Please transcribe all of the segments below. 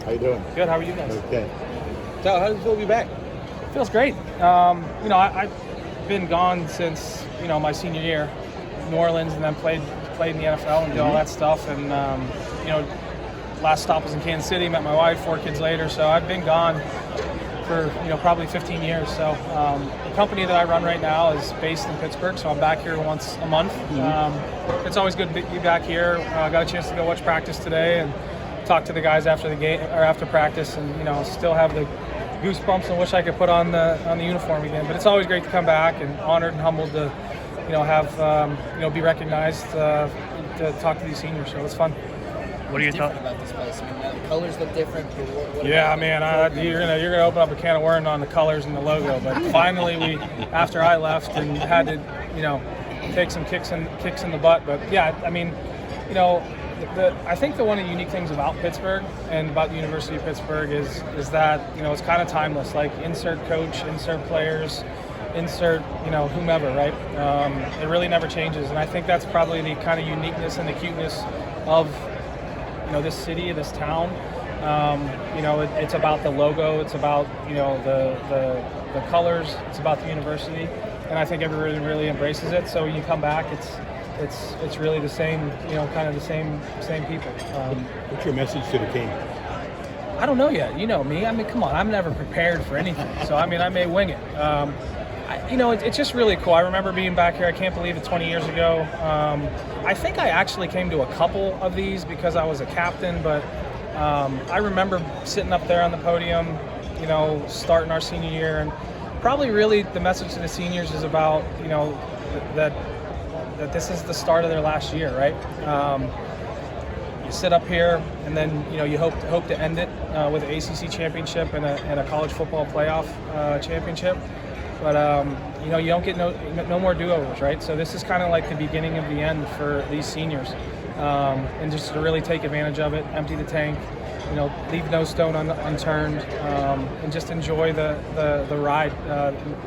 How you doing? Good. How are you guys? Okay. Tyler, how does it feel to be back? Feels great. I've been gone since my senior year, New Orleans, and then played in the NFL and did all that stuff. And last stop was in Kansas City. Met my wife 4 kids later. So I've been gone for probably 15 years. So the company that I run right now is based in Pittsburgh. So I'm back here once a month. It's always good to be back here. I got a chance to go watch practice today and talk to the guys after the game or after practice, and still have the goosebumps and wish I could put on the uniform again. But it's always great to come back, and honored and humbled to have be recognized to talk to these seniors. So it's fun. What are your thoughts about this place? I mean, the colors look different. Yeah, man, you're gonna open up a can of worms on the colors and the logo. But finally, after I left and had to take some kicks in the butt. But yeah, I mean, I think one of the unique things about Pittsburgh and about the University of Pittsburgh is that it's kind of timeless. Like insert coach, insert players, insert whomever, right? It really never changes, and I think that's probably the kind of uniqueness and the cuteness of this city, this town. It's about the logo, it's about the colors, it's about the university, and I think everybody really embraces it. So when you come back, it's really the same, kind of the same people. What's your message to the team? I don't know yet. You know me. I mean, come on. I'm never prepared for anything. So, I mean, I may wing it. It's just really cool. I remember being back here. I can't believe it, 20 years ago. I think I actually came to a couple of these because I was a captain, but I remember sitting up there on the podium, starting our senior year, and probably really the message to the seniors is about, that this is the start of their last year, right? You sit up here, and then you hope to end it with an ACC championship and a college football playoff championship. But you don't get no more do-overs, right? So this is kind of like the beginning of the end for these seniors, and just to really take advantage of it, empty the tank, leave no stone unturned, and just enjoy the ride,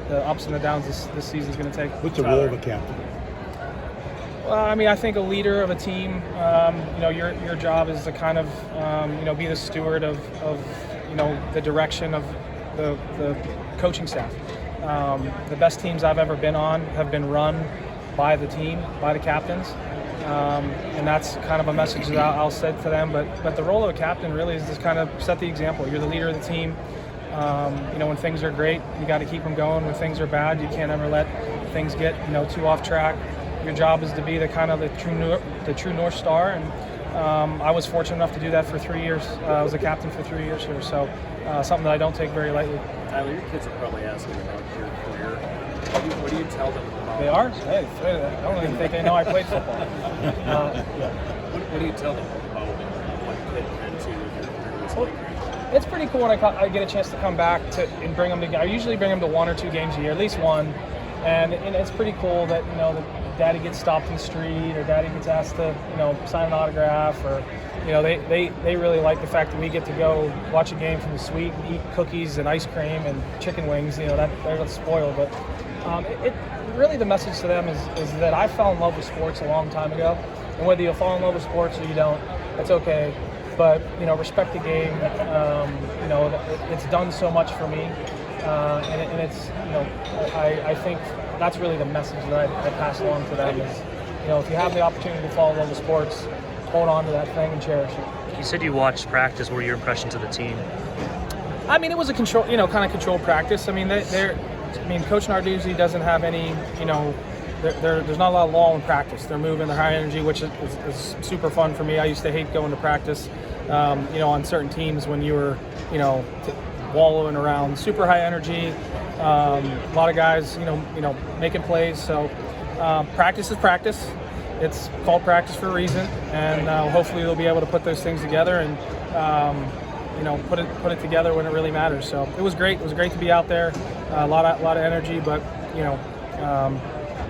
the ups and the downs this season's going to take. What's the role of a captain? Well, I mean, I think a leader of a team, your job is to kind of, be the steward of the direction of the coaching staff. The best teams I've ever been on have been run by the team, by the captains, and that's kind of a message that I'll say to them. But the role of a captain really is to kind of set the example. You're the leader of the team. When things are great, you got to keep them going. When things are bad, you can't ever let things get too off track. Your job is to be the true North Star, and I was fortunate enough to do that for 3 years. I was a captain for 3 years here, so something that I don't take very lightly. Tyler, your kids are probably asking about your career. What do you tell them about? They are? Hey, I don't even think they know I played football. What do you tell them about what Pitt meant to your career was like? It's pretty cool when I get a chance to come back and bring them to. I usually bring them to 1 or 2 games a year, at least one, and it's pretty cool that that Daddy gets stopped in the street, or Daddy gets asked to sign an autograph, or they really like the fact that we get to go watch a game from the suite and eat cookies and ice cream and chicken wings. That they're spoiled, but it really, the message to them is that I fell in love with sports a long time ago, and whether you fall in love with sports or you don't, that's okay. But respect the game. It's done so much for me, and it's I think that's really the message that I pass along to them is, if you have the opportunity to fall in love with sports, hold on to that thing and cherish it. You said you watched practice. What were your impressions of the team? I mean, it was a kind of controlled practice. I mean, Coach Narduzzi doesn't have any, there's not a lot of lull in practice. They're moving, they're high energy, which is super fun for me. I used to hate going to practice, on certain teams when you were, wallowing around. Super high energy, a lot of guys, making plays. So practice is practice. It's called practice for a reason, and hopefully they'll be able to put those things together and put it together when it really matters. So it was great. It was great to be out there. A lot of energy, but I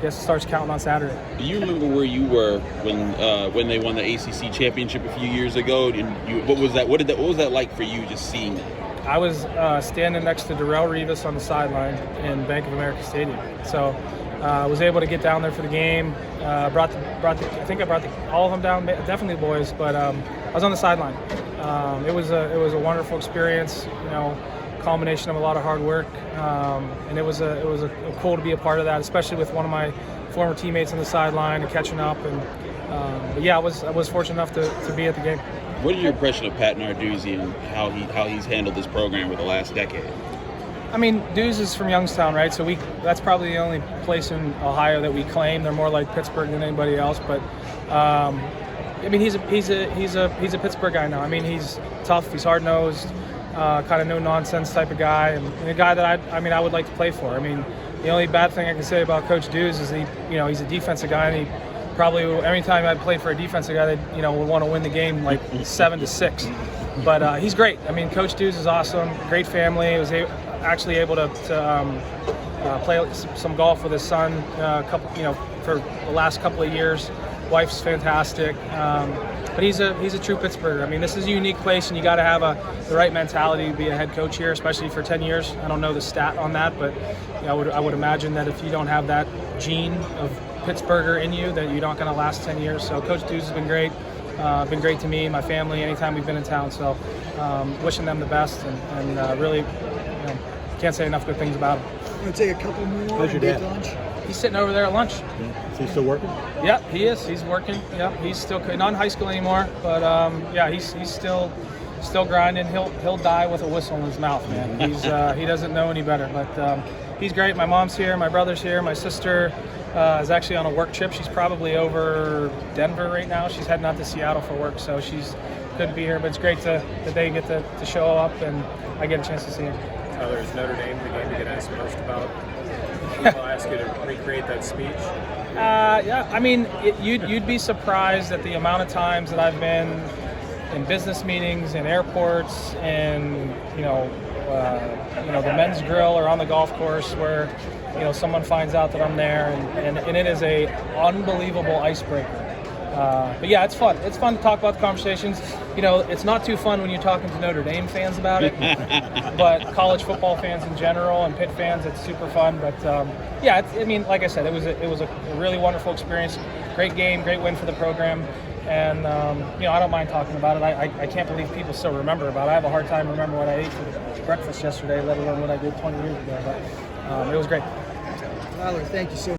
guess it starts counting on Saturday. Do you remember where you were when they won the ACC championship a few years ago? And what was that? What was that like for you, just seeing it? I was standing next to Darrelle Revis on the sideline in Bank of America Stadium. So Was able to get down there for the game. I think I brought all of them down, definitely the boys, but I was on the sideline. It was a wonderful experience, culmination of a lot of hard work, and it was cool to be a part of that, especially with one of my former teammates on the sideline and catching up. And but yeah, I was fortunate enough to be at the game. What is your impression of Pat Narduzzi and how he's handled this program for the last decade? I mean, Dews is from Youngstown, right? So that's probably the only place in Ohio that we claim. They're more like Pittsburgh than anybody else. But I mean, he's a Pittsburgh guy now. I mean, he's tough. He's hard nosed, kind of no nonsense type of guy, and a guy that I would like to play for. I mean, the only bad thing I can say about Coach Dews is he's a defensive guy, and he probably every time I played for a defensive guy that would want to win the game like 7-6. But he's great. I mean, Coach Dews is awesome. Great family. Was actually able to play some golf with his son for the last couple of years. Wife's fantastic, but he's a true Pittsburgher. I mean, this is a unique place, and you got to have the right mentality to be a head coach here, especially for 10 years. I don't know the stat on that, but I would imagine that if you don't have that gene of Pittsburgher in you, that you're not going to last 10 years. So Coach Dews has been great. Been great to me and my family anytime we've been in town. So wishing them the best, and really can't say enough good things about him. I'm going to take a couple more. How's your dad? Lunch. He's sitting over there at lunch. Yeah. Is he still working? Yeah, he is. He's working. Yeah, he's still not in high school anymore, but yeah, he's still grinding. He'll die with a whistle in his mouth, man. He doesn't know any better, but he's great. My mom's here, my brother's here, my sister is actually on a work trip. She's probably over Denver right now. She's heading out to Seattle for work, so she's couldn't be here. But it's great that they get to show up and I get a chance to see her. Tyler, is Notre Dame the game to get asked most about? People ask you to recreate that speech. Yeah, I mean, you'd be surprised at the amount of times that I've been in business meetings, in airports, and the men's grill or on the golf course where someone finds out that I'm there, and it is a unbelievable icebreaker. But yeah, it's fun. It's fun to talk about the conversations. It's not too fun when you're talking to Notre Dame fans about it, but college football fans in general and Pitt fans, it's super fun. But yeah, like I said, it was a really wonderful experience. Great game, great win for the program, and I don't mind talking about it. I can't believe people still remember about it. I have a hard time remembering what I ate for breakfast yesterday, let alone what I did 20 years ago. But it was great. Tyler, thank you so much.